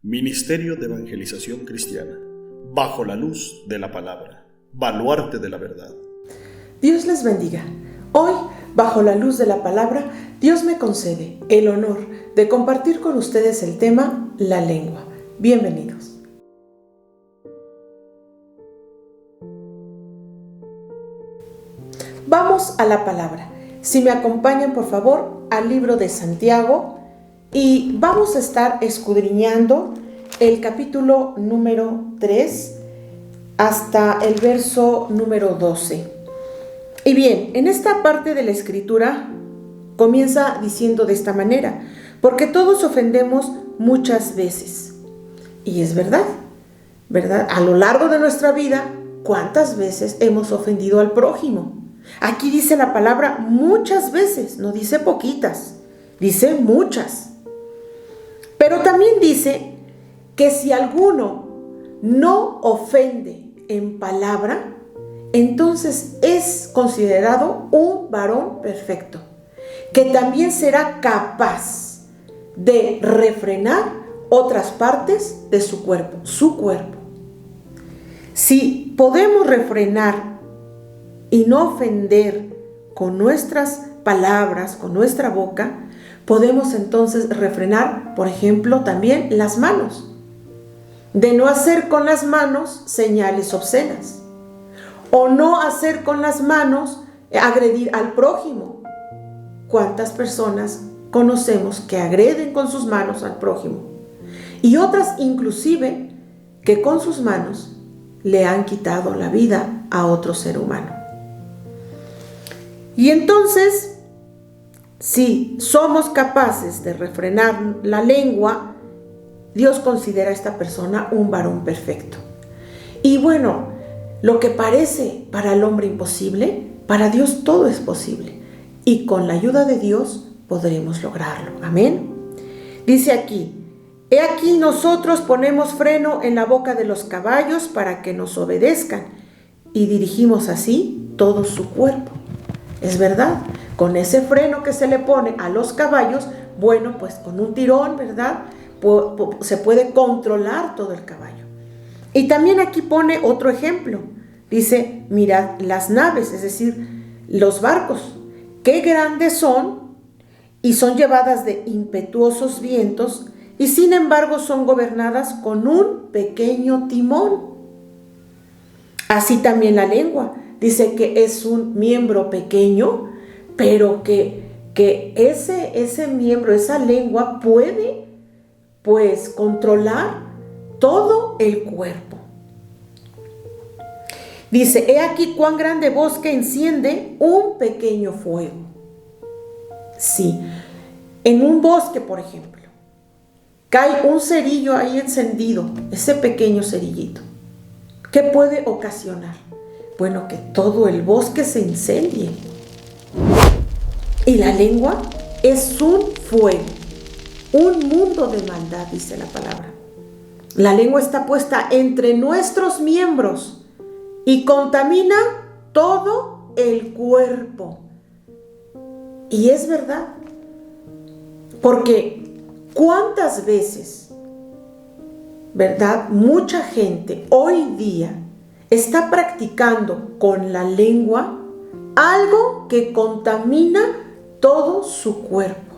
Ministerio de Evangelización Cristiana, bajo la luz de la palabra, baluarte de la verdad. Dios les bendiga. Hoy, bajo la luz de la palabra, Dios me concede el honor de compartir con ustedes el tema la lengua. Bienvenidos. Vamos a la palabra. Si me acompañan, por favor, al libro de Santiago y vamos a estar escudriñando el capítulo número 3 hasta el verso número 12. Y bien, en esta parte de la escritura comienza diciendo de esta manera: porque todos ofendemos muchas veces. Y es verdad, ¿verdad? A lo largo de nuestra vida, ¿cuántas veces hemos ofendido al prójimo? Aquí dice la palabra muchas veces, no dice poquitas, dice muchas. Pero también dice que si alguno no ofende en palabra, entonces es considerado un varón perfecto, que también será capaz de refrenar otras partes de su cuerpo, Si podemos refrenar y no ofender con nuestras palabras, con nuestra boca, podemos entonces refrenar, por ejemplo, también las manos. De no hacer con las manos señales obscenas. O no hacer con las manos agredir al prójimo. ¿Cuántas personas conocemos que agreden con sus manos al prójimo? Y otras inclusive que con sus manos le han quitado la vida a otro ser humano. Y entonces, si somos capaces de refrenar la lengua, Dios considera a esta persona un varón perfecto. Y bueno, lo que parece para el hombre imposible, para Dios todo es posible. Y con la ayuda de Dios podremos lograrlo. Amén. Dice aquí: he aquí nosotros ponemos freno en la boca de los caballos para que nos obedezcan, y dirigimos así todo su cuerpo. Es verdad, con ese freno que se le pone a los caballos, bueno, pues con un tirón, ¿verdad? Se puede controlar todo el caballo. Y también aquí pone otro ejemplo. Dice: mirad las naves, es decir, los barcos, qué grandes son y son llevadas de impetuosos vientos, y sin embargo son gobernadas con un pequeño timón. Así también la lengua. Dice que es un miembro pequeño, pero que ese miembro, esa lengua puede pues controlar todo el cuerpo. Dice: he aquí cuán grande bosque enciende un pequeño fuego. Sí, en un bosque, por ejemplo, cae un cerillo ahí encendido, ese pequeño cerillito. ¿Qué puede ocasionar? Bueno, que todo el bosque se incendie. Y la lengua es un fuego, un mundo de maldad, dice la palabra. La lengua está puesta entre nuestros miembros y contamina todo el cuerpo. Y es verdad, porque ¿cuántas veces, verdad? Mucha gente hoy día está practicando con la lengua algo que contamina todo su cuerpo.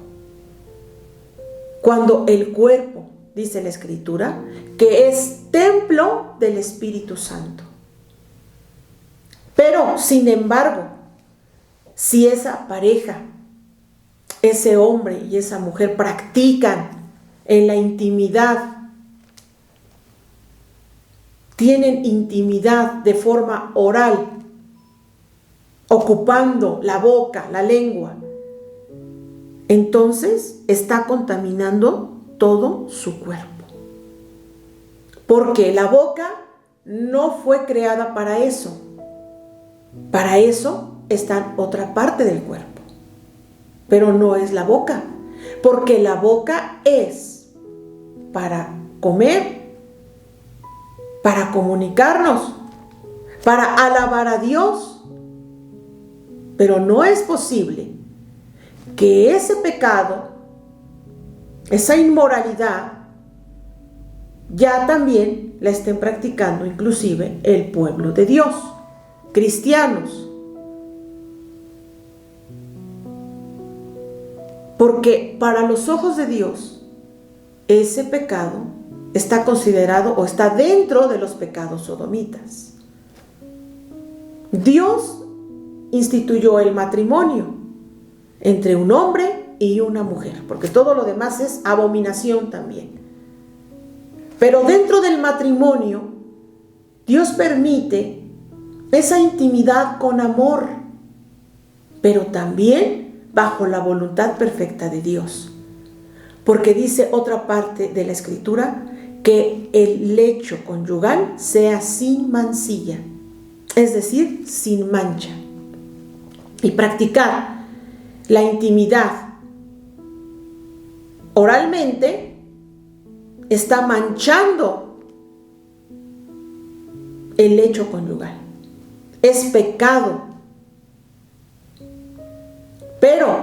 Cuando el cuerpo, dice la Escritura, que es templo del Espíritu Santo. Pero, sin embargo, si esa pareja, ese hombre y esa mujer practican en la intimidad, tienen intimidad de forma oral, ocupando la boca, la lengua, entonces está contaminando todo su cuerpo. Porque la boca no fue creada para eso. Para eso está en otra parte del cuerpo. Pero no es la boca. Porque la boca es para comer, para comunicarnos, para alabar a Dios. Pero no es posible que ese pecado, esa inmoralidad, ya también la estén practicando inclusive el pueblo de Dios, cristianos. Porque para los ojos de Dios, ese pecado está considerado o está dentro de los pecados sodomitas. Dios instituyó el matrimonio entre un hombre y una mujer, porque todo lo demás es abominación también. Pero dentro del matrimonio, Dios permite esa intimidad con amor, pero también bajo la voluntad perfecta de Dios. Porque dice otra parte de la Escritura que el lecho conyugal sea sin mancilla, es decir, sin mancha. Y practicar la intimidad oralmente está manchando el lecho conyugal. Es pecado. Pero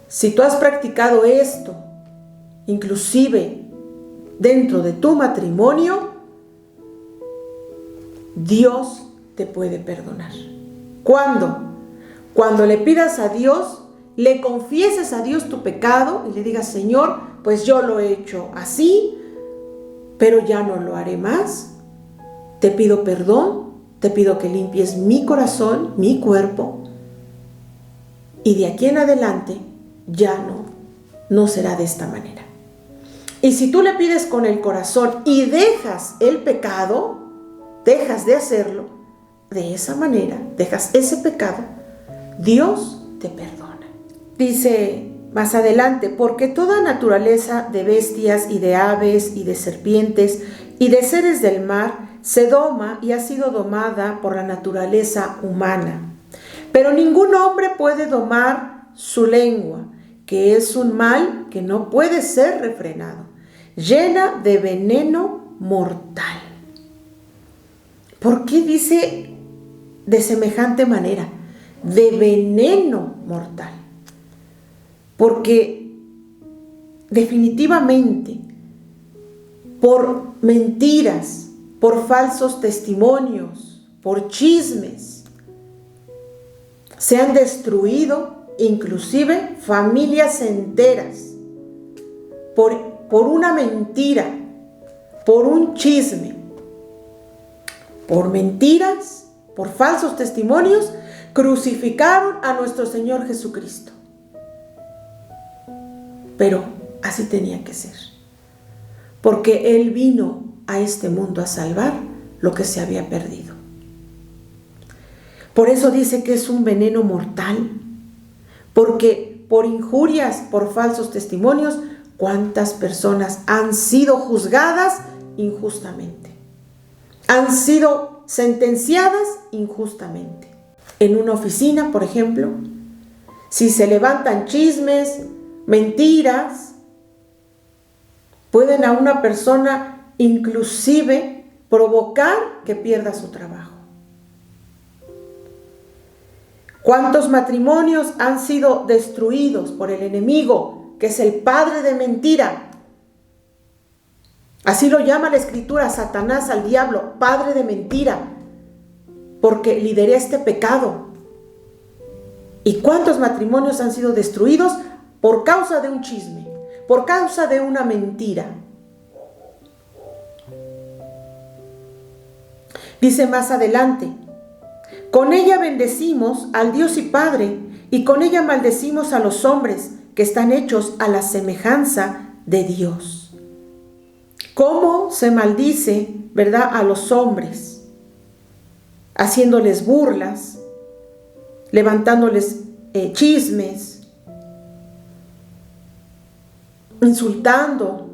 si tú has practicado esto, inclusive dentro de tu matrimonio, Dios te puede perdonar. ¿Cuándo? Cuando le pidas a Dios, le confieses a Dios tu pecado y le digas: Señor, pues yo lo he hecho así, pero ya no lo haré más. Te pido perdón, te pido que limpies mi corazón, mi cuerpo, y de aquí en adelante ya no será de esta manera. Y si tú le pides con el corazón y dejas el pecado, dejas de hacerlo, de esa manera, dejas ese pecado, Dios te perdona. Dice más adelante: porque toda naturaleza de bestias y de aves y de serpientes y de seres del mar se doma y ha sido domada por la naturaleza humana. Pero ningún hombre puede domar su lengua, que es un mal que no puede ser refrenado, llena de veneno mortal. ¿Por qué dice de semejante manera? De veneno mortal. Porque definitivamente por mentiras, por falsos testimonios, por chismes, se han destruido inclusive familias enteras por una mentira, por un chisme, por mentiras, por falsos testimonios. Crucificaron a nuestro Señor Jesucristo. Pero así tenía que ser, porque Él vino a este mundo a salvar lo que se había perdido. Por eso dice que es un veneno mortal, porque por injurias, por falsos testimonios, ¿cuántas personas han sido juzgadas injustamente? Han sido sentenciadas injustamente. En una oficina, por ejemplo, si se levantan chismes, mentiras, pueden a una persona inclusive provocar que pierda su trabajo. ¿Cuántos matrimonios han sido destruidos por el enemigo, que es el padre de mentira? Así lo llama la Escritura, Satanás al diablo, padre de mentira, porque lideré este pecado. ¿Y cuántos matrimonios han sido destruidos por causa de un chisme, por causa de una mentira? Dice más adelante: con ella bendecimos al Dios y Padre, y con ella maldecimos a los hombres que están hechos a la semejanza de Dios. ¿Cómo se maldice, verdad, a los hombres? Haciéndoles burlas, levantándoles chismes, insultando,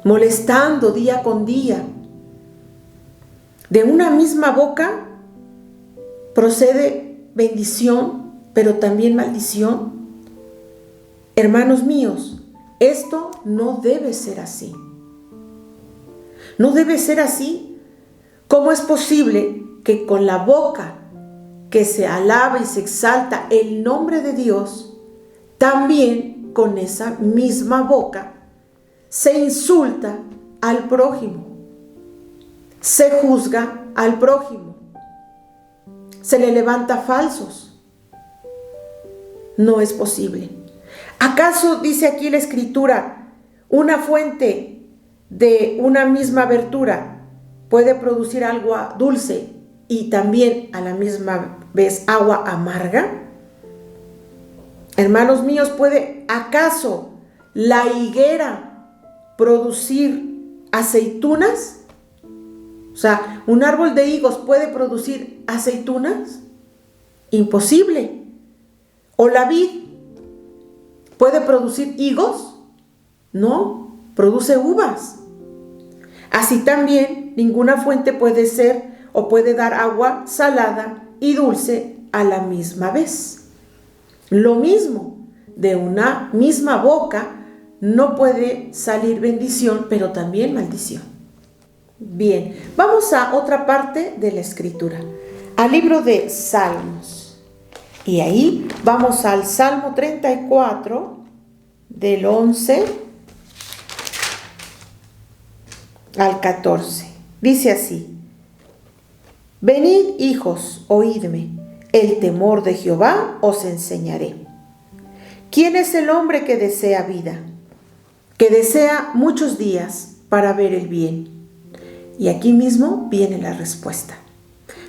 molestando día con día. De una misma boca procede bendición, pero también maldición. Hermanos míos, esto no debe ser así. No debe ser así. ¿Cómo es posible que con la boca que se alaba y se exalta el nombre de Dios, también con esa misma boca se insulta al prójimo, se juzga al prójimo, se le levanta falsos. No es posible. ¿Acaso dice aquí la Escritura, una fuente de una misma abertura puede producir agua dulce y también a la misma vez agua amarga? Hermanos míos, ¿puede acaso la higuera producir aceitunas? O sea, ¿un árbol de higos puede producir aceitunas? Imposible. ¿O la vid puede producir higos? No, produce uvas. Así también, ninguna fuente puede ser o puede dar agua salada y dulce a la misma vez. Lo mismo, de una misma boca no puede salir bendición, pero también maldición. Bien, vamos a otra parte de la Escritura, al libro de Salmos. Y ahí vamos al Salmo 34, del 11 al 14. Dice así: Venid, hijos, oídme, el temor de Jehová os enseñaré. ¿Quién es el hombre que desea vida, que desea muchos días para ver el bien? Y aquí mismo viene la respuesta,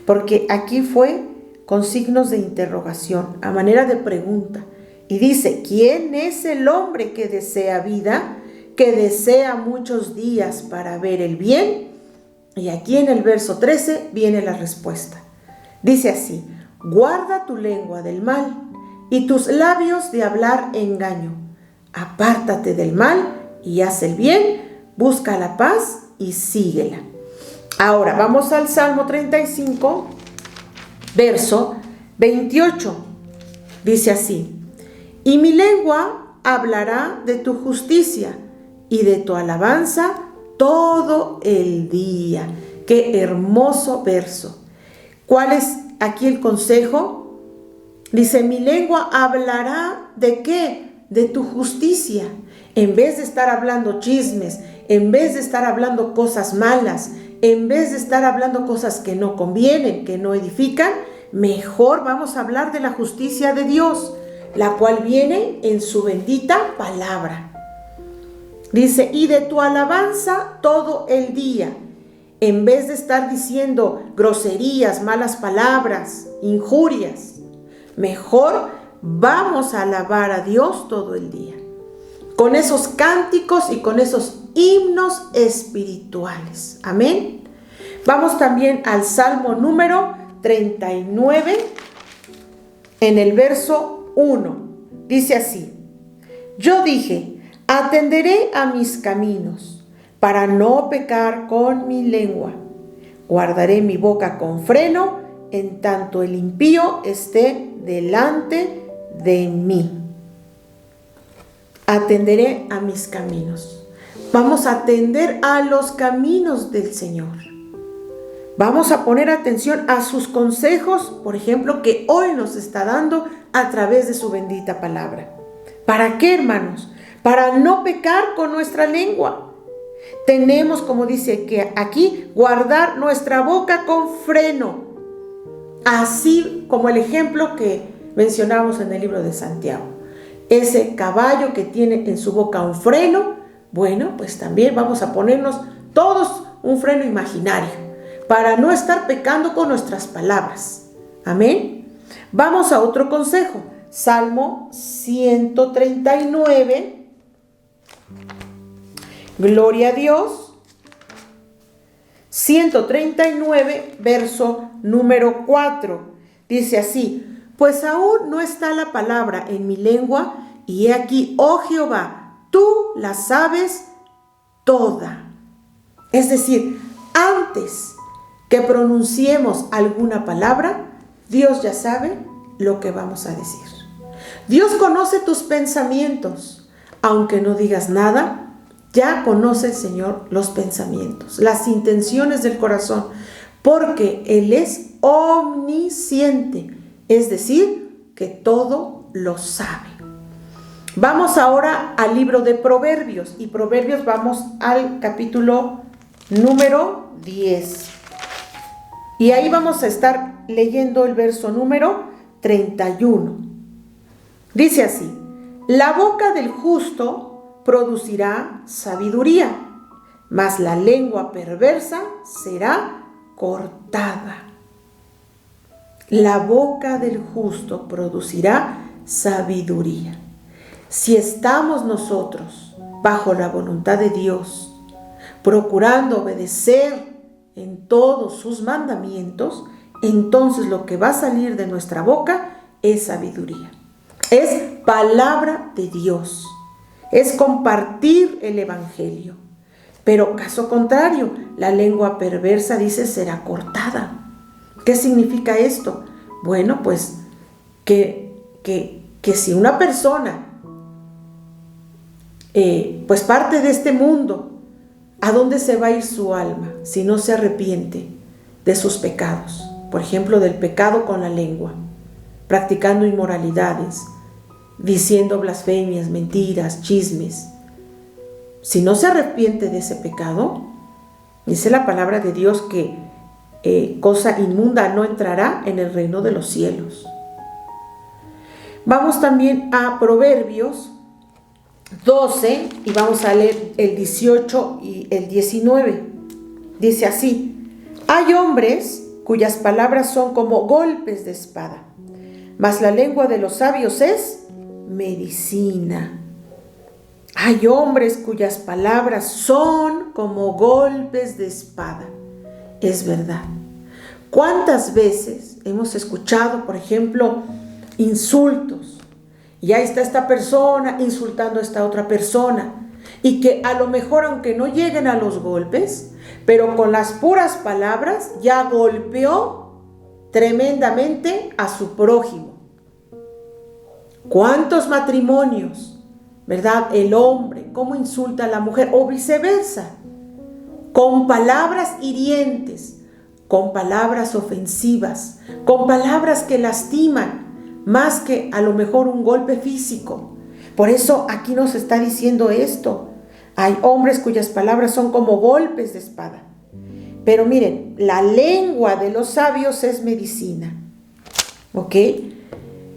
porque aquí fue con signos de interrogación, a manera de pregunta. Y dice, ¿quién es el hombre que desea vida, que desea muchos días para ver el bien? Y aquí en el verso 13 viene la respuesta. Dice así: guarda tu lengua del mal y tus labios de hablar engaño. Apártate del mal y haz el bien, busca la paz y síguela. Ahora vamos al Salmo 35, verso 28. Dice así: y mi lengua hablará de tu justicia y de tu alabanza todo el día. Qué hermoso verso. ¿Cuál es aquí el consejo? Dice, mi lengua hablará ¿de qué? De tu justicia. En vez de estar hablando chismes, en vez de estar hablando cosas malas, en vez de estar hablando cosas que no convienen, que no edifican, mejor vamos a hablar de la justicia de Dios, la cual viene en su bendita palabra. Dice, y de tu alabanza todo el día. En vez de estar diciendo groserías, malas palabras, injurias, mejor vamos a alabar a Dios todo el día, con esos cánticos y con esos himnos espirituales. Amén. Vamos también al Salmo número 39, en el verso 1. Dice así: yo dije, atenderé a mis caminos, para no pecar con mi lengua. Guardaré mi boca con freno, en tanto el impío esté delante de mí. Atenderé a mis caminos. Vamos a atender a los caminos del Señor. Vamos a poner atención a sus consejos, por ejemplo, que hoy nos está dando a través de su bendita palabra. ¿Para qué, hermanos? Para no pecar con nuestra lengua. Tenemos, como dice que aquí, guardar nuestra boca con freno. Así como el ejemplo que mencionamos en el libro de Santiago. Ese caballo que tiene en su boca un freno, bueno, pues también vamos a ponernos todos un freno imaginario para no estar pecando con nuestras palabras. Amén. Vamos a otro consejo. Salmo 139. Gloria a Dios. 139, verso número 4. Dice así: pues aún no está la palabra en mi lengua, y he aquí, oh Jehová, tú la sabes toda. Es decir, antes que pronunciemos alguna palabra, Dios ya sabe lo que vamos a decir. Dios conoce tus pensamientos. Aunque no digas nada, ya conoce el Señor los pensamientos, las intenciones del corazón, porque Él es omnisciente, es decir, que todo lo sabe. Vamos ahora al libro de Proverbios, y Proverbios vamos al capítulo número 10. Y ahí vamos a estar leyendo el verso número 31. Dice así: la boca del justo producirá sabiduría, mas la lengua perversa será cortada. La boca del justo producirá sabiduría. Si estamos nosotros bajo la voluntad de Dios, procurando obedecer en todos sus mandamientos, entonces lo que va a salir de nuestra boca es sabiduría. Es palabra de Dios. Es compartir el evangelio. Pero caso contrario, la lengua perversa, dice, será cortada. ¿Qué significa esto? Bueno, pues que si una persona pues parte de este mundo, ¿a dónde se va a ir su alma si no se arrepiente de sus pecados? Por ejemplo, del pecado con la lengua, practicando inmoralidades, diciendo blasfemias, mentiras, chismes. Si no se arrepiente de ese pecado, dice la palabra de Dios que cosa inmunda no entrará en el reino de los cielos. Vamos también a Proverbios 12 y vamos a leer el 18 y el 19. Dice así: hay hombres cuyas palabras son como golpes de espada, mas la lengua de los sabios es medicina. Hay hombres cuyas palabras son como golpes de espada. Es verdad. ¿Cuántas veces hemos escuchado, por ejemplo, insultos? Y ahí está esta persona insultando a esta otra persona. Y que a lo mejor, aunque no lleguen a los golpes, pero con las puras palabras ya golpeó tremendamente a su prójimo. ¿Cuántos matrimonios, verdad? El hombre, cómo insulta a la mujer, o viceversa, con palabras hirientes, con palabras ofensivas, con palabras que lastiman, más que a lo mejor un golpe físico. Por eso aquí nos está diciendo esto. Hay hombres cuyas palabras son como golpes de espada. Pero miren, la lengua de los sabios es medicina. ¿Ok?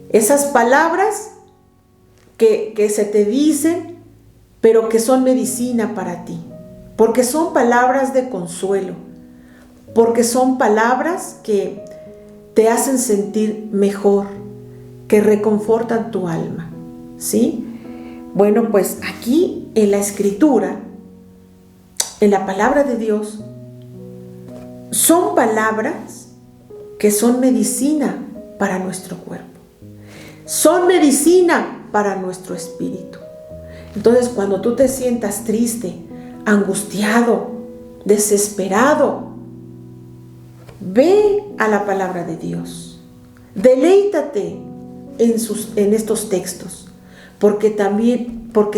Esas palabras que se te dicen, pero que son medicina para ti. Porque son palabras de consuelo. Porque son palabras que te hacen sentir mejor, que reconfortan tu alma, ¿sí? Bueno, pues aquí en la Escritura, en la palabra de Dios, son palabras que son medicina para nuestro cuerpo, son medicina para nuestro espíritu. Entonces, cuando tú te sientas triste, angustiado, desesperado, ve a la palabra de Dios, deleítate en estos textos, porque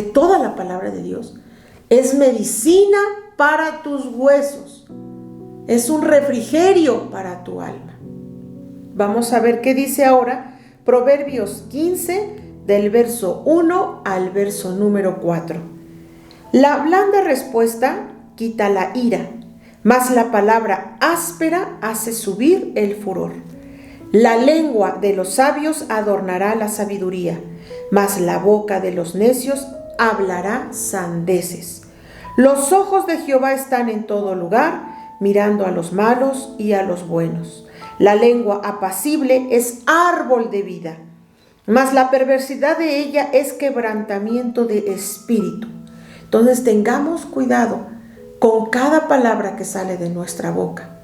toda la palabra de Dios es medicina para tus huesos, es un refrigerio para tu alma. Vamos a ver qué dice ahora Proverbios 15, del verso 1 al verso número 4. La blanda respuesta quita la ira, mas la palabra áspera hace subir el furor. La lengua de los sabios adornará la sabiduría, mas la boca de los necios hablará sandeces. Los ojos de Jehová están en todo lugar, mirando a los malos y a los buenos. La lengua apacible es árbol de vida, mas la perversidad de ella es quebrantamiento de espíritu. Entonces tengamos cuidado con cada palabra que sale de nuestra boca,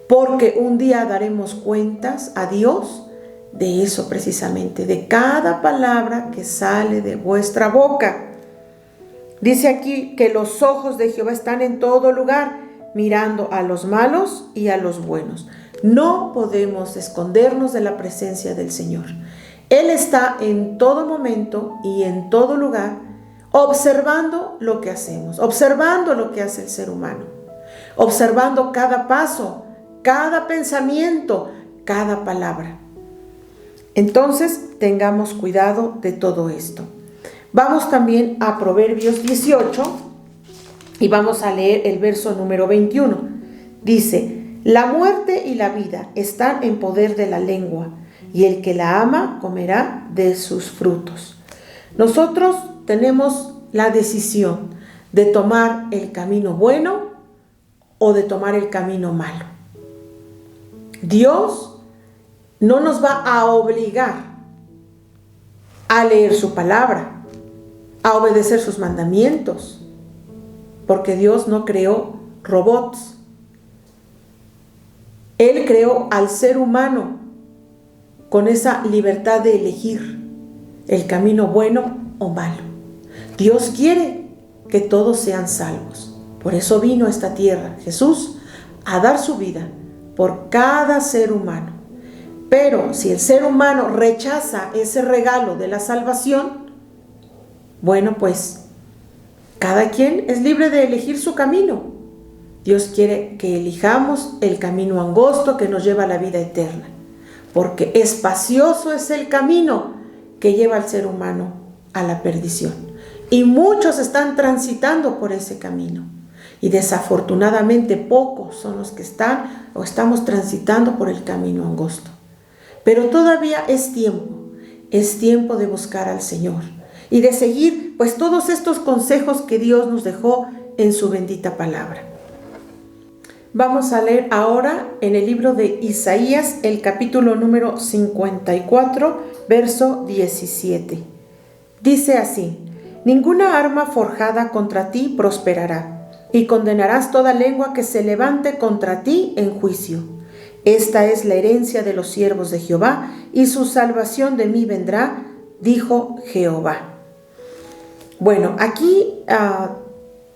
porque un día daremos cuentas a Dios de eso precisamente, de cada palabra que sale de vuestra boca. Dice aquí que los ojos de Jehová están en todo lugar, mirando a los malos y a los buenos. No podemos escondernos de la presencia del Señor. Él está en todo momento y en todo lugar, observando lo que hacemos, observando lo que hace el ser humano, observando cada paso, cada pensamiento, cada palabra. Entonces, tengamos cuidado de todo esto. Vamos también a Proverbios 18 y vamos a leer el verso número 21. Dice: la muerte y la vida están en poder de la lengua, y el que la ama comerá de sus frutos. Nosotros tenemos la decisión de tomar el camino bueno o de tomar el camino malo. Dios no nos va a obligar a leer su palabra, a obedecer sus mandamientos, porque Dios no creó robots. Él creó al ser humano con esa libertad de elegir el camino bueno o malo. Dios quiere que todos sean salvos. Por eso vino a esta tierra Jesús a dar su vida por cada ser humano. Pero si el ser humano rechaza ese regalo de la salvación, bueno, pues cada quien es libre de elegir su camino. Dios quiere que elijamos el camino angosto que nos lleva a la vida eterna, porque espacioso es el camino que lleva al ser humano a la perdición. Y muchos están transitando por ese camino. Y desafortunadamente pocos son los que están o estamos transitando por el camino angosto. Pero todavía es tiempo de buscar al Señor y de seguir pues todos estos consejos que Dios nos dejó en su bendita palabra. Vamos a leer ahora en el libro de Isaías el capítulo número 54, verso 17. Dice así: ninguna arma forjada contra ti prosperará, y condenarás toda lengua que se levante contra ti en juicio. Esta es la herencia de los siervos de Jehová, y su salvación de mí vendrá, dijo Jehová. Bueno, aquí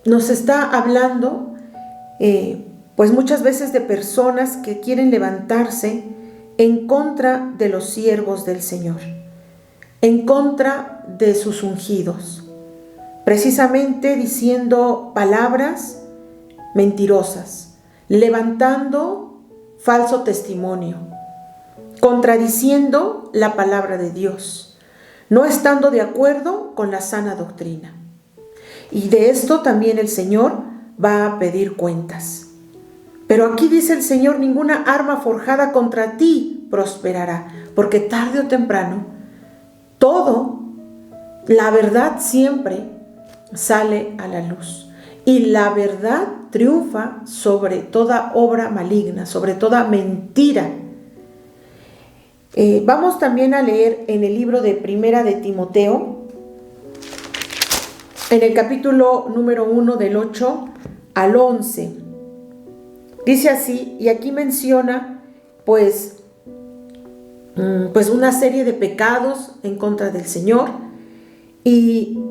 nos está hablando pues muchas veces de personas que quieren levantarse en contra de los siervos del Señor, en contra de sus ungidos, precisamente diciendo palabras mentirosas, levantando falso testimonio, contradiciendo la palabra de Dios, no estando de acuerdo con la sana doctrina. Y de esto también el Señor va a pedir cuentas. Pero aquí dice el Señor: ninguna arma forjada contra ti prosperará, porque tarde o temprano la verdad siempre sale a la luz. Y la verdad triunfa sobre toda obra maligna, sobre toda mentira. Vamos también a leer en el libro de Primera de Timoteo, en el capítulo número 1 del 8 al 11. Dice así, y aquí menciona pues una serie de pecados en contra del Señor. Y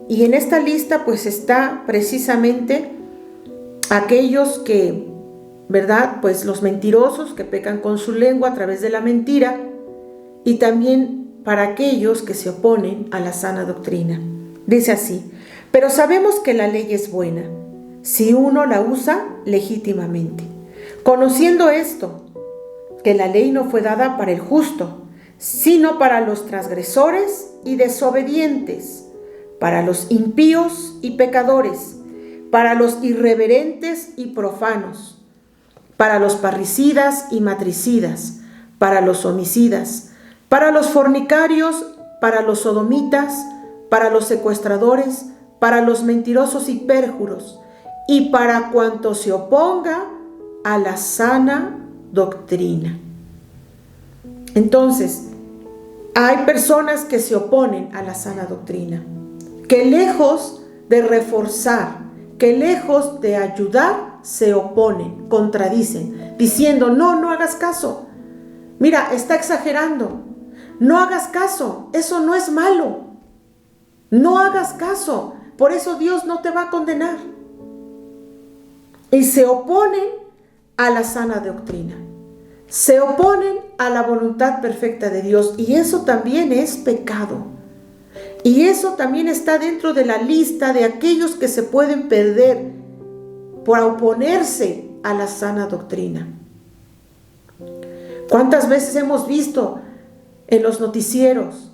en esta lista pues está precisamente aquellos que, ¿verdad? Pues los mentirosos que pecan con su lengua a través de la mentira, y también para aquellos que se oponen a la sana doctrina. Dice así: pero sabemos que la ley es buena si uno la usa legítimamente, conociendo esto, que la ley no fue dada para el justo, sino para los transgresores y desobedientes, para los impíos y pecadores, para los irreverentes y profanos, para los parricidas y matricidas, para los homicidas, para los fornicarios, para los sodomitas, para los secuestradores, para los mentirosos y pérjuros, y para cuanto se oponga a la sana doctrina. Entonces, hay personas que se oponen a la sana doctrina, que lejos de reforzar, que lejos de ayudar, se oponen, contradicen, diciendo: no hagas caso, mira, está exagerando, no hagas caso, eso no es malo, no hagas caso, por eso Dios no te va a condenar. Y se oponen a la sana doctrina, se oponen a la voluntad perfecta de Dios, y eso también es pecado. Y eso también está dentro de la lista de aquellos que se pueden perder por oponerse a la sana doctrina. ¿Cuántas veces hemos visto en los noticieros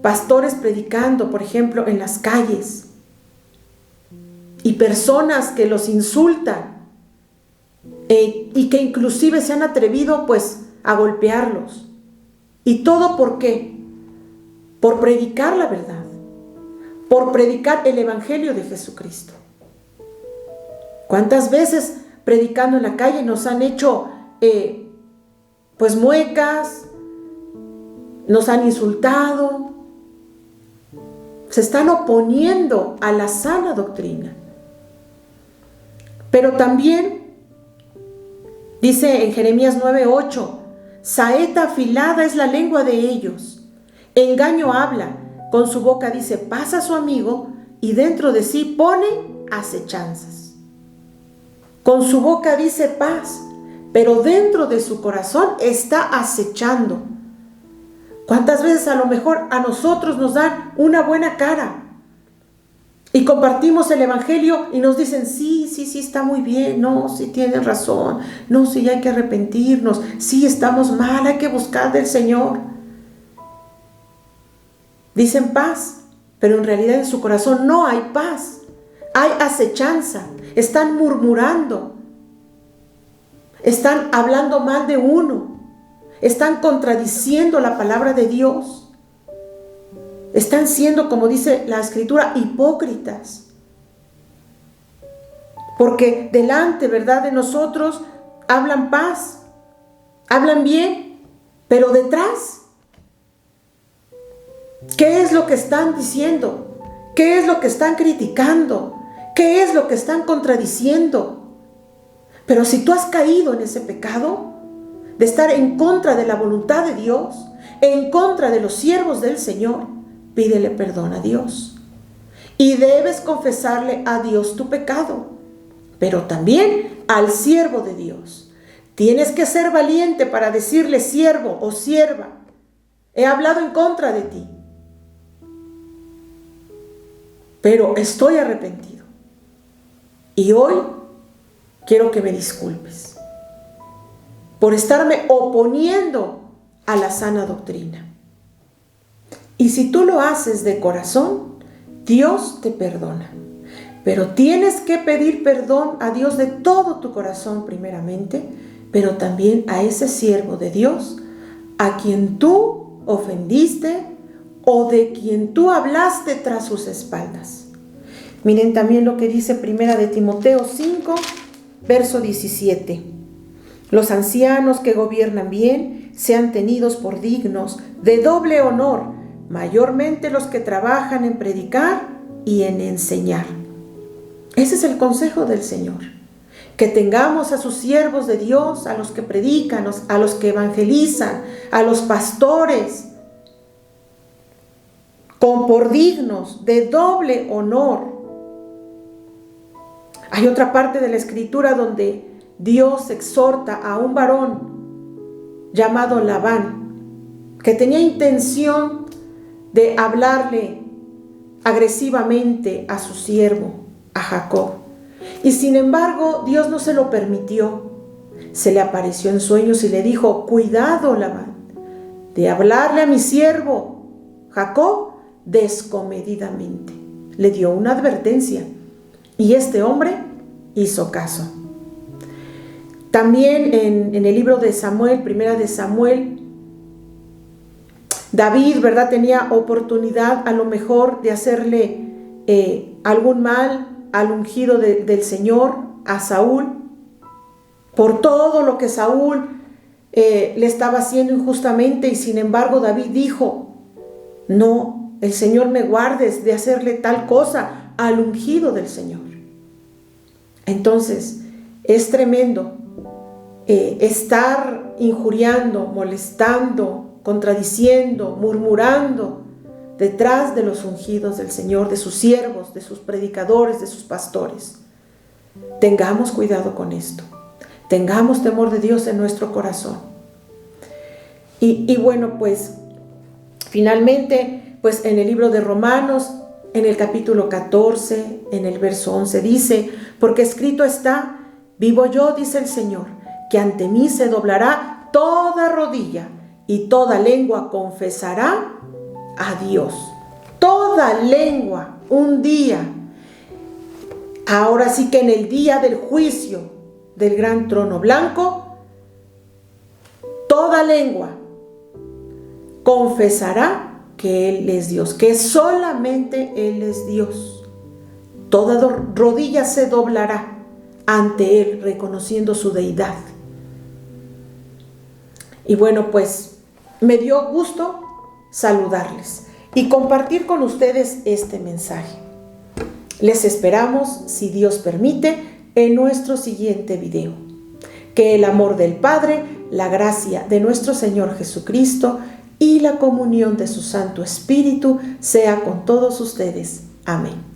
pastores predicando, por ejemplo, en las calles, y personas que los insultan, y que inclusive se han atrevido pues a golpearlos. ¿Y todo por qué? Por predicar la verdad, por predicar el evangelio de Jesucristo. ¿Cuántas veces predicando en la calle nos han hecho pues muecas, nos han insultado, se están oponiendo a la sana doctrina? Pero también dice en Jeremías 9:8, saeta afilada es la lengua de ellos, engaño habla, con su boca dice paz a su amigo y dentro de sí pone acechanzas. Con su boca dice paz, pero dentro de su corazón está acechando. ¿Cuántas veces a lo mejor a nosotros nos dan una buena cara y compartimos el evangelio y nos dicen, sí, está muy bien, no, sí tienen razón, no, sí hay que arrepentirnos, sí estamos mal, hay que buscar del Señor? Dicen paz, pero en realidad en su corazón no hay paz, hay acechanza, están murmurando, están hablando mal de uno, están contradiciendo la palabra de Dios. Están siendo, como dice la Escritura, hipócritas. Porque delante, ¿verdad?, de nosotros hablan paz, hablan bien, pero detrás, ¿qué es lo que están diciendo? ¿Qué es lo que están criticando? ¿Qué es lo que están contradiciendo? Pero si tú has caído en ese pecado de estar en contra de la voluntad de Dios, en contra de los siervos del Señor, pídele perdón a Dios. Y debes confesarle a Dios tu pecado, pero también al siervo de Dios. Tienes que ser valiente para decirle, siervo o sierva, he hablado en contra de ti, pero estoy arrepentido. Y hoy quiero que me disculpes por estarme oponiendo a la sana doctrina. Y si tú lo haces de corazón, Dios te perdona. Pero tienes que pedir perdón a Dios de todo tu corazón primeramente, pero también a ese siervo de Dios a quien tú ofendiste o de quien tú hablaste tras sus espaldas. Miren también lo que dice 1 de Timoteo 5, verso 17. Los ancianos que gobiernan bien sean tenidos por dignos de doble honor, mayormente los que trabajan en predicar y en enseñar. Ese es el consejo del Señor. Que tengamos a sus siervos de Dios, a los que predican, a los que evangelizan, a los pastores, por dignos de doble honor. Hay otra parte de la Escritura donde Dios exhorta a un varón llamado Labán, que tenía intención de hablarle agresivamente a su siervo, a Jacob. Y sin embargo, Dios no se lo permitió. Se le apareció en sueños y le dijo, cuidado, Labán, de hablarle a mi siervo Jacob descomedidamente. Le dio una advertencia y este hombre hizo caso. También en el libro de Samuel, 1 de Samuel, David, ¿verdad?, tenía oportunidad a lo mejor de hacerle algún mal al ungido del Señor, a Saúl, por todo lo que Saúl le estaba haciendo injustamente, y sin embargo David dijo, no, el Señor me guardes de hacerle tal cosa al ungido del Señor. Entonces, es tremendo estar injuriando, molestando, contradiciendo, murmurando detrás de los ungidos del Señor, de sus siervos, de sus predicadores, de sus pastores. Tengamos cuidado con esto. Tengamos temor de Dios en nuestro corazón. Y bueno, pues finalmente, pues en el libro de Romanos, en el capítulo 14, en el verso 11 dice, porque escrito está, vivo yo, dice el Señor, que ante mí se doblará toda rodilla y toda lengua confesará a Dios. Toda lengua un día, ahora sí que en el día del juicio del gran trono blanco, toda lengua confesará que Él es Dios, que solamente Él es Dios. Toda rodilla se doblará ante Él, reconociendo su deidad. Y bueno, pues me dio gusto saludarles y compartir con ustedes este mensaje. Les esperamos, si Dios permite, en nuestro siguiente video. Que el amor del Padre, la gracia de nuestro Señor Jesucristo y la comunión de su Santo Espíritu sea con todos ustedes. Amén.